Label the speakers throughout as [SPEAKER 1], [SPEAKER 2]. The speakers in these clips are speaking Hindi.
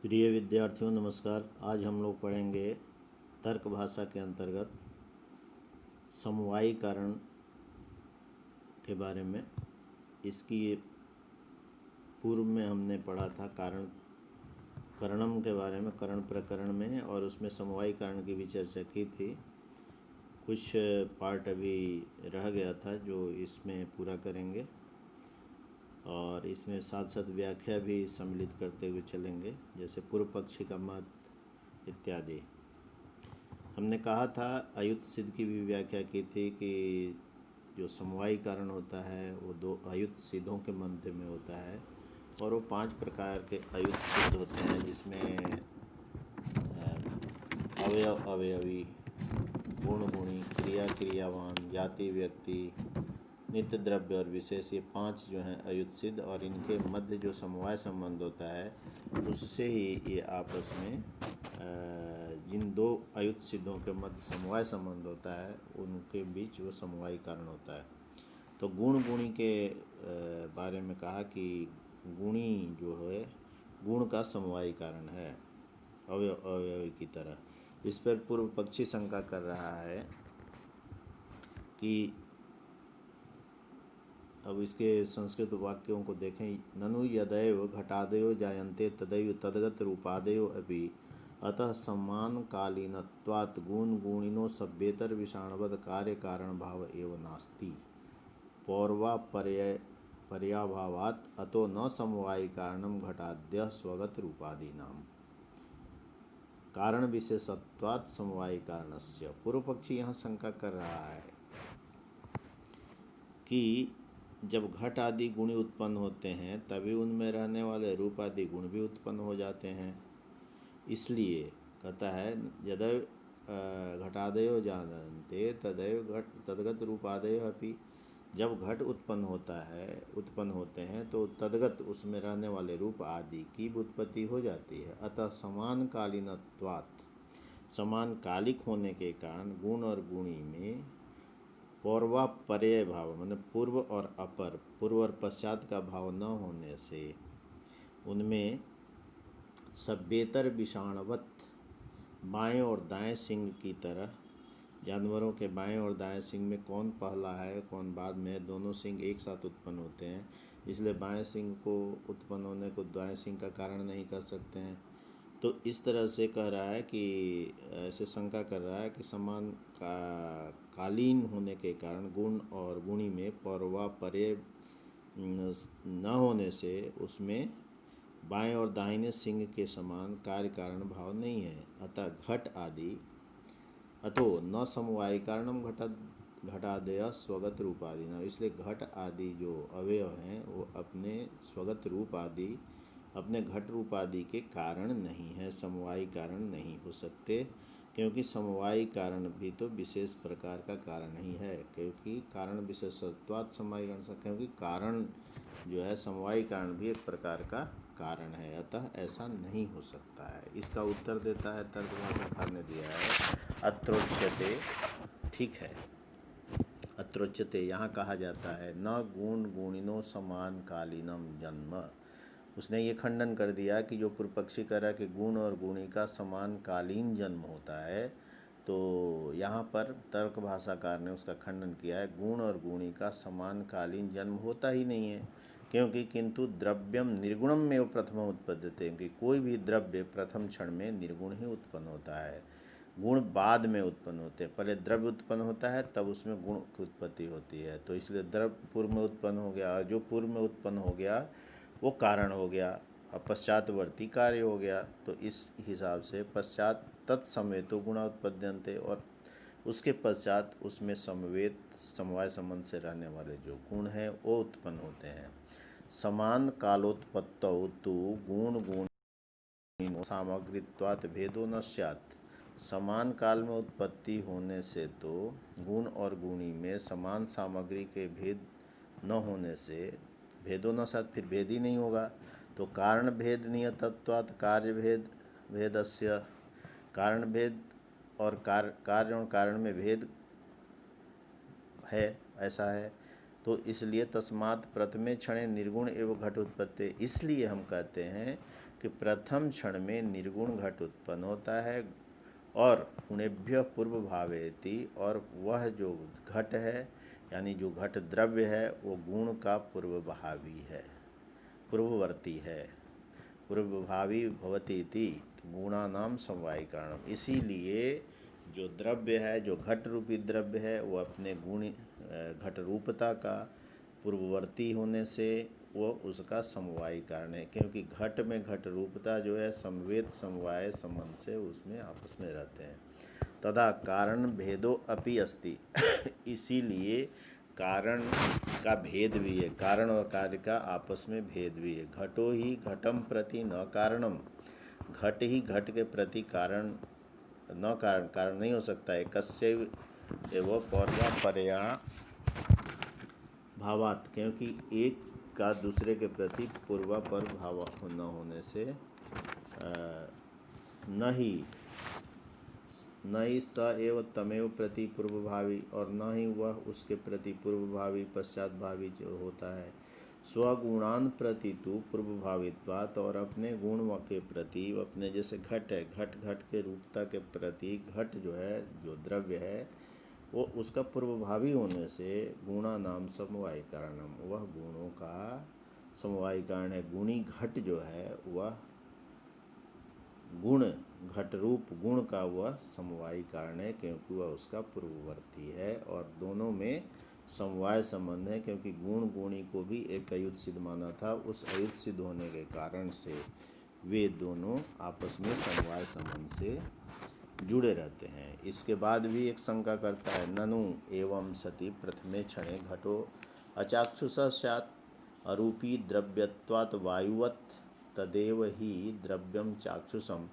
[SPEAKER 1] प्रिय विद्यार्थियों नमस्कार। आज हम लोग पढ़ेंगे तर्क भाषा के अंतर्गत समवायी कारण के बारे में। इसकी पूर्व में हमने पढ़ा था करणम के बारे में, करण प्रकरण में, और उसमें समवायी कारण की भी चर्चा की थी। कुछ पार्ट अभी रह गया था जो इसमें पूरा करेंगे और इसमें साथ साथ व्याख्या भी सम्मिलित करते हुए चलेंगे, जैसे पूर्व पक्षी का मत इत्यादि। हमने कहा था अयुत सिद्ध की भी व्याख्या की थी कि जो समवायी कारण होता है वो दो अयुत सिद्धों के मध्य में होता है और वो 5 प्रकार के अयुत सिद्ध होते हैं, जिसमें अवयव अवयवी, गुण गुणी, क्रिया क्रियावान, जाति व्यक्ति, नित्य द्रव्य और विशेष, ये 5 जो हैं अयुत सिद्ध, और इनके मध्य जो समवाय संबंध होता है उससे ही ये आपस में जिन दो अयुत सिद्धों के मध्य समवाय संबंध होता है उनके बीच वो समवायी कारण होता है। तो गुण गुणी के बारे में कहा कि गुणी जो है गुण का समवायी कारण है अवयव अवयवी की तरह। इस पर पूर्व पक्षी शंका कर रहा है कि अब इसके संस्कृत वाक्यों को देखें। ननु यदैव घटादयो जायन्ते तदैव तद्गत रूपादयो अपि अतः समान कालीनत्वात् गुण गुणिनो सभ्येतर विषाणवद कार्य कारण भाव एव नास्ति पर्याभावात् अतो न समवायी कारणम घटाद्य स्वगत रूपादीनाम कारण विशेषत्वात् समवायी कारणस्य। पूर्व पक्षी यहाँ शंका कर रहा है कि जब घट आदि गुण उत्पन्न होते हैं तभी उनमें रहने वाले रूप आदि गुण भी उत्पन्न हो जाते हैं। इसलिए कहता है यदैव घटादयो जानते तदैव तद्गत रूपादयो अपि, जब घट उत्पन्न होते हैं तो तद्गत उसमें रहने वाले रूप आदि की उत्पत्ति हो जाती है। अतः समान कालीनत्वात्, समान कालिक होने के कारण गुण और गुणी में पौर्वापर्य भाव, मतलब पूर्व और अपर, पूर्व और पश्चात का भाव न होने से उनमें सभ्येतर विषाणवत, बाएं और दाएं सिंग की तरह, जानवरों के बाएं और दाएं सिंग में कौन पहला है कौन बाद में, दोनों सिंग एक साथ उत्पन्न होते हैं, इसलिए बाएं सिंग को उत्पन्न होने को दाएं सिंग का कारण नहीं कर सकते हैं। तो इस तरह से कह रहा है कि ऐसे शंका कर रहा है कि समान कालीन होने के कारण गुण और गुणी में पौर्वापर्य न होने से उसमें बाएं और दाहिने सिंग के समान कार्य कारण भाव नहीं है। अतः घट आदि अतो न समवायी कारणम घटादय स्वगत रूप आदि न, इसलिए घट आदि जो अवयव हैं वो अपने स्वगत रूप आदि, अपने घट रूप आदि के कारण नहीं है, समवायी कारण नहीं हो सकते, क्योंकि समवायी कारण भी तो विशेष प्रकार का कारण नहीं है, क्योंकि कारण विशेषत्वात् समवायी कारण, क्योंकि कारण जो है समवायी कारण भी एक प्रकार का कारण है, अतः ऐसा नहीं हो सकता है। इसका उत्तर देता है तर्क भाषाकार ने दिया है अत्रोच्यते, ठीक है, अत्रोच्यते यहाँ कहा जाता है न गुण गुणिनो समान कालीनम जन्म। उसने ये खंडन कर दिया कि जो पूर्व पक्षी कह रहा है कि गुण और गुणी का समानकालीन जन्म होता है, तो यहाँ पर तर्क भाषाकार ने उसका खंडन किया है। गुण और गुणी का समानकालीन जन्म होता ही नहीं है, क्योंकि किंतु द्रव्यम निर्गुणम में प्रथम उत्पद्यते, कि कोई भी द्रव्य प्रथम क्षण में निर्गुण ही उत्पन्न होता है, गुण बाद में उत्पन्न होते हैं। पहले द्रव्य उत्पन्न होता है तब उसमें गुण की उत्पत्ति होती है, तो इसलिए द्रव्य पूर्व में उत्पन्न हो गया, जो पूर्व में उत्पन्न हो गया वो कारण हो गया, अब पश्चातवर्ती कार्य हो गया। तो इस हिसाब से पश्चात तत्समय तो गुणा उत्पद्यन्ते, और उसके पश्चात उसमें समवेत समवाय संबंध से रहने वाले जो गुण हैं वो उत्पन्न होते हैं। समान कालोत्पत्तौ तु गुण गुण सामग्रीत्वात् भेदो न स्यात्, समान काल में उत्पत्ति होने से तो गुण और गुणी में समान सामग्री के भेद न होने से भेदो न स्यात्, फिर भेद ही नहीं होगा। तो कारण भेद नियतत्वात् कार्य भेद भेदस्य, कारण भेद और कार्य और कारण में भेद है, ऐसा है, तो इसलिए तस्मात् प्रथमे क्षणे निर्गुण एवं घट उत्पत्ति, इसलिए हम कहते हैं कि प्रथम क्षण में निर्गुण घट उत्पन्न होता है और गुणेभ्य पूर्व भावेति, और वह जो घट है यानी जो घट द्रव्य है वो गुण का पूर्वभावी है, पूर्ववर्ती है। पूर्वभावी भवति इति गुणानाम समवायी कारणम। इसीलिए जो द्रव्य है, जो घट रूपी द्रव्य है, वो अपने गुण घट रूपता का पूर्ववर्ती होने से वो उसका समवायी कारण है, क्योंकि घट में घट रूपता जो है समवेत समवाय संबंध से उसमें आपस में रहते हैं। तथा कारण भेदो अपि अस्ति इसीलिए कारण का भेद भी है, कारण और कार्य का आपस में भेद भी है। घटो ही घटम प्रति न कारणम, घट ही घट के प्रति कारण न कारण, कारण नहीं हो सकता है। कस्य एवं पौर्वापर्या भावात, क्योंकि एक का दूसरे के प्रति पूर्वापर भाव न होने से न ही स एव तमेव प्रति पूर्वभावी, और न ही वह उसके प्रति पूर्वभावी पश्चातभावी जो होता है। स्वगुणान प्रति तो पूर्वभावित्वात्, और अपने गुण के प्रति, अपने जैसे घट है, घट घट के रूपता के प्रति घट जो है, जो द्रव्य है, वो उसका पूर्वभावी होने से गुणा नाम समवायी कारणम, वह गुणों का समवायी कारण है। गुणी घट जो है वह गुण घट रूप गुण का वह समवायी कारण है, क्योंकि वह उसका पूर्ववर्ती है और दोनों में समवाय संबंध है। क्योंकि गुण गुणी को भी एक अयुत सिद्ध माना था, उस अयुत सिद्ध होने के कारण से वे दोनों आपस में समवाय संबंध से जुड़े रहते हैं। इसके बाद भी एक शंका करता है, ननु एवं सति प्रथमे क्षणे घटो अचाक्षुष स्यात् अरूपी द्रव्यत्वात् वायुवत्, तदेव ही द्रव्यम चाक्षुषम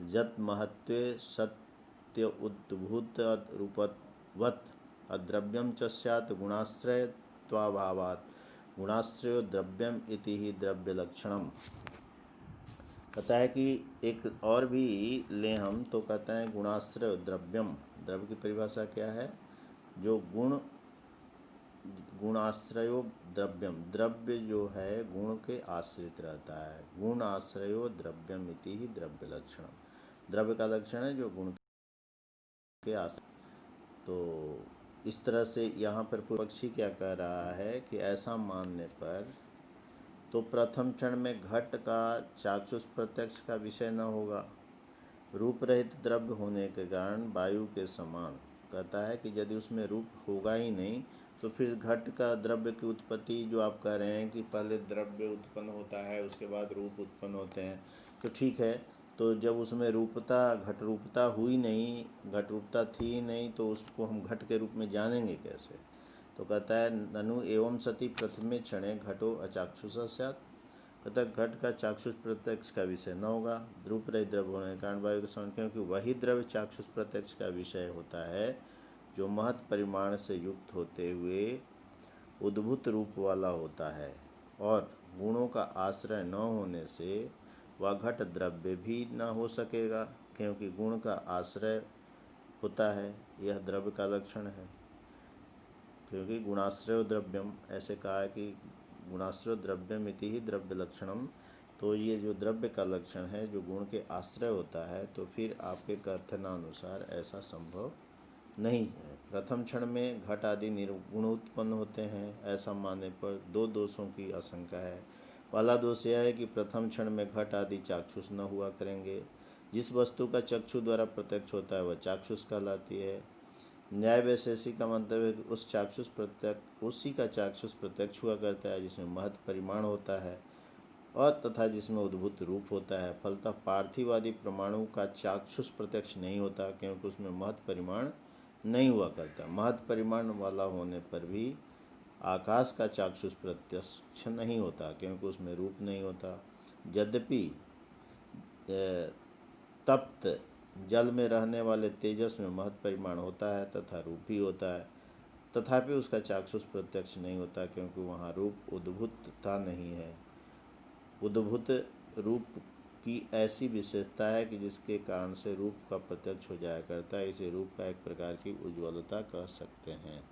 [SPEAKER 1] यत् महत्त्वे सत्य उद्भूत रूपवत् अद्रव्यम च स्यात् गुणाश्रयत्वाभावात् गुणाश्रयो द्रव्यम इति ही द्रव्य लक्षणम। कहता है कि एक और भी लें हम तो कहते हैं गुणाश्रय द्रव्यम। द्रव्य की परिभाषा क्या है? जो गुणाश्रयो द्रव्यम, द्रव्य जो है गुण के आश्रित रहता है। गुण आश्रयो द्रव्यम इति ही द्रव्य लक्षणम, द्रव्य का लक्षण है जो गुण के आश्रित। तो इस तरह से यहाँ पर पूर्व पक्षी क्या कह रहा है कि ऐसा मानने पर तो प्रथम क्षण में घट का चाक्षुष प्रत्यक्ष का विषय न होगा, रूप रहित द्रव्य होने के कारण वायु के समान। कहता है कि यदि उसमें रूप होगा ही नहीं तो फिर घट का द्रव्य की उत्पत्ति जो आप कह रहे हैं कि पहले द्रव्य उत्पन्न होता है उसके बाद रूप उत्पन्न होते हैं, तो ठीक है। तो जब उसमें रूपता घट रूपता हुई नहीं, घट रूपता थी ही नहीं, तो उसको हम घट के रूप में जानेंगे कैसे? तो कहता है ननु एवं सति प्रथमे क्षणे घटो अचाक्षुष स्यात्, कहता घट का चाक्षुष प्रत्यक्ष का विषय न होगा, रूप रहित द्रव्य होने के कारण वायु के समान, क्योंकि वही द्रव्य चाक्षुष प्रत्यक्ष का विषय होता है जो महत् परिमाण से युक्त होते हुए उद्भूत रूप वाला होता है, और गुणों का आश्रय न होने से वह घट द्रव्य भी न हो सकेगा, क्योंकि गुण का आश्रय होता है। यह द्रव्य का लक्षण है, क्योंकि गुणाश्रय द्रव्यम ऐसे कहा है कि गुणाश्रय द्रव्यम इति ही द्रव्य लक्षणम। तो ये जो द्रव्य का लक्षण है जो गुण के आश्रय होता है, तो फिर आपके कथनानुसार ऐसा संभव नहीं है। प्रथम क्षण में घट आदि निर्गुण उत्पन्न होते हैं, ऐसा मानने पर दो दोषों की आशंका है। पहला दोष यह है कि प्रथम क्षण में घट आदि चाक्षुष न हुआ करेंगे। जिस वस्तु का चक्षु द्वारा प्रत्यक्ष होता है वह चाक्षुष कहलाती है। न्याय वैशेषिक का मंतव्य है कि उसी का चाक्षुष प्रत्यक्ष हुआ करता है जिसमें महत् परिमाण होता है और तथा जिसमें उद्भूत रूप होता है। फलतः पार्थिवादी प्रमाणों का चाक्षुष प्रत्यक्ष नहीं होता, क्योंकि उसमें महत् परिमाण नहीं हुआ करता। महत् परिमाण वाला होने पर भी आकाश का चाक्षुष प्रत्यक्ष नहीं होता, क्योंकि उसमें रूप नहीं होता। यद्यपि तप्त जल में रहने वाले तेजस में महत् परिमाण होता है तथा रूप भी होता है, तथापि उसका चाक्षुष प्रत्यक्ष नहीं होता, क्योंकि वहाँ रूप उद्भूतता नहीं है। उद्भूत रूप की ऐसी विशेषता है कि जिसके कारण से रूप का प्रत्यक्ष हो जाया करता है। इसे रूप का एक प्रकार की उज्ज्वलता कह सकते हैं।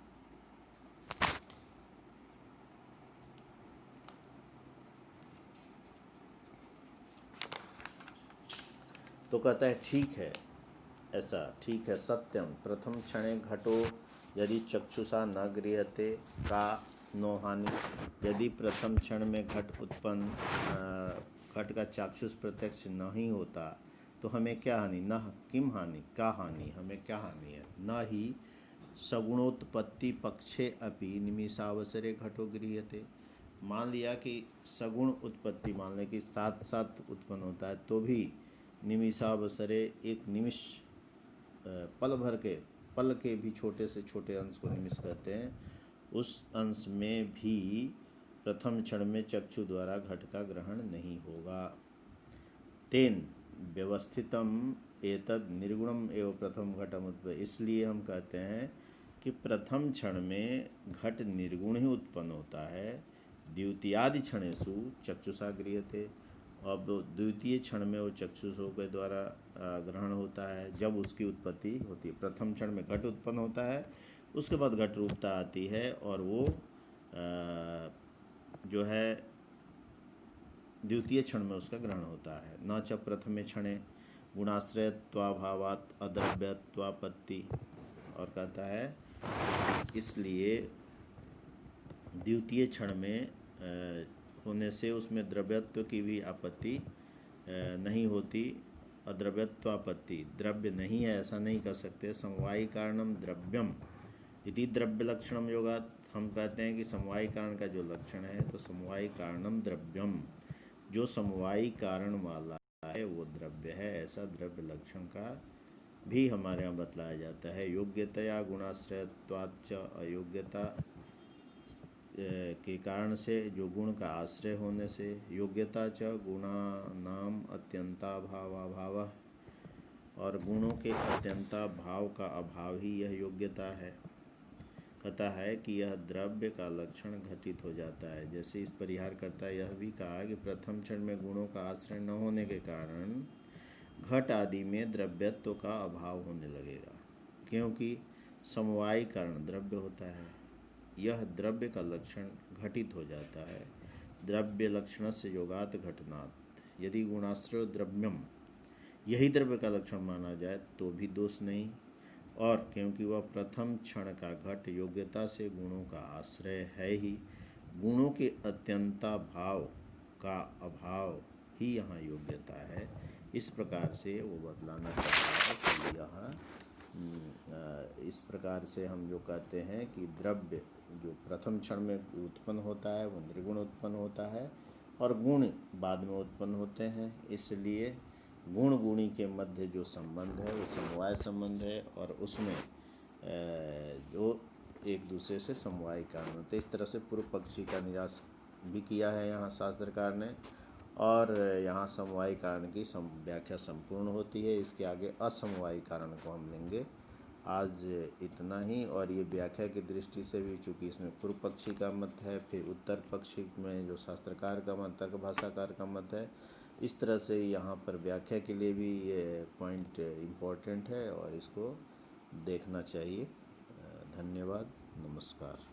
[SPEAKER 1] तो कहता है ठीक है, ऐसा ठीक है, सत्यम प्रथम क्षणे घटो यदि चक्षुषा न गृह्यते का नो हानि। यदि प्रथम क्षण में घट का चाक्षुष प्रत्यक्ष नहीं होता तो हमें क्या हानि, न किम हानि, का हानि, हमें क्या हानि है। न ही सगुणोत्पत्ति पक्षे अपि निमिषावसरे घटो गृह्यते। मान लिया कि सगुण उत्पत्ति, मान लें कि साथ साथ उत्पन्न होता है, तो भी निमिषावसरे एक निमिष पल के भी छोटे से छोटे अंश को निमिष कहते हैं, उस अंश में भी प्रथम क्षण में चक्षु द्वारा घट का ग्रहण नहीं होगा। तेन व्यवस्थितम एतद निर्गुणम एवं प्रथम घटम उत्पन्न। इसलिए हम कहते हैं कि प्रथम क्षण में घट निर्गुण ही उत्पन्न होता है। द्वितीयादि क्षणेषु चक्षुषा गृह्यते। अब द्वितीय क्षण में वो चक्षुषों के द्वारा ग्रहण होता है जब उसकी उत्पत्ति होती है। प्रथम क्षण में घट उत्पन्न होता है, उसके बाद घट रूपता आती है और वो जो है द्वितीय क्षण में उसका ग्रहण होता है। न च प्रथमे क्षणे गुणाश्रयत्वाभावात् अद्रव्यत्वापत्ति। और कहता है इसलिए द्वितीय क्षण में होने से उसमें द्रव्यत्व की भी आपत्ति नहीं होती। अद्रव्यत्वापत्ति, द्रव्य नहीं है ऐसा नहीं कह सकते। समवायी कारणम द्रव्यम यदि द्रव्य लक्षणम योगात्। हम कहते हैं कि समवायी कारण का जो लक्षण है, तो समवायी कारणम द्रव्यम, जो समवायी कारण वाला है वो द्रव्य है, ऐसा द्रव्य लक्षण का भी हमारे यहाँ बतलाया जाता है। योग्यतया गुणाश्रयत्वाच्च, अयोग्यता के कारण से, जो गुण का आश्रय होने से। योग्यता च गुणानाम अत्यंताभावाभाव, और गुणों के अत्यंता भाव का अभाव ही यह योग्यता है। कहता है कि यह द्रव्य का लक्षण घटित हो जाता है। जैसे इस परिहार करता यह भी कहा कि प्रथम क्षण में गुणों का आश्रय न होने के कारण घट आदि में द्रव्यत्व का अभाव होने लगेगा, क्योंकि समवायी कारण द्रव्य होता है। यह द्रव्य का लक्षण घटित हो जाता है। द्रव्य लक्षण से योगात घटनात्। यदि गुणाश्रय द्रव्यम यही द्रव्य का लक्षण माना जाए तो भी दोष नहीं, और क्योंकि वह प्रथम क्षण का घट योग्यता से गुणों का आश्रय है ही, गुणों के अत्यंता भाव का अभाव ही यहाँ योग्यता है। इस प्रकार से वो बतलाना चाहता है कि यहाँ इस प्रकार से हम जो कहते हैं कि द्रव्य जो प्रथम क्षण में उत्पन्न होता है वो निर्गुण उत्पन्न होता है, और गुण बाद में उत्पन्न होते हैं। इसलिए गुण गुणी के मध्य जो संबंध है वो समवाय संबंध है, और उसमें जो एक दूसरे से समवाय कारण होते हैं। इस तरह से पूर्व पक्षी का निराश भी किया है यहाँ शास्त्रकार ने, और यहाँ समवाय कारण की व्याख्या संपूर्ण होती है। इसके आगे असमवाय कारण को हम लेंगे। आज इतना ही। और ये व्याख्या की दृष्टि से भी, चूँकि इसमें पूर्व पक्षी का मत है, फिर उत्तर पक्षी में जो शास्त्रकार का मत, तर्क भाषाकार का मत है, इस तरह से यहाँ पर व्याख्या के लिए भी ये पॉइंट इम्पोर्टेंट है और इसको देखना चाहिए। धन्यवाद, नमस्कार।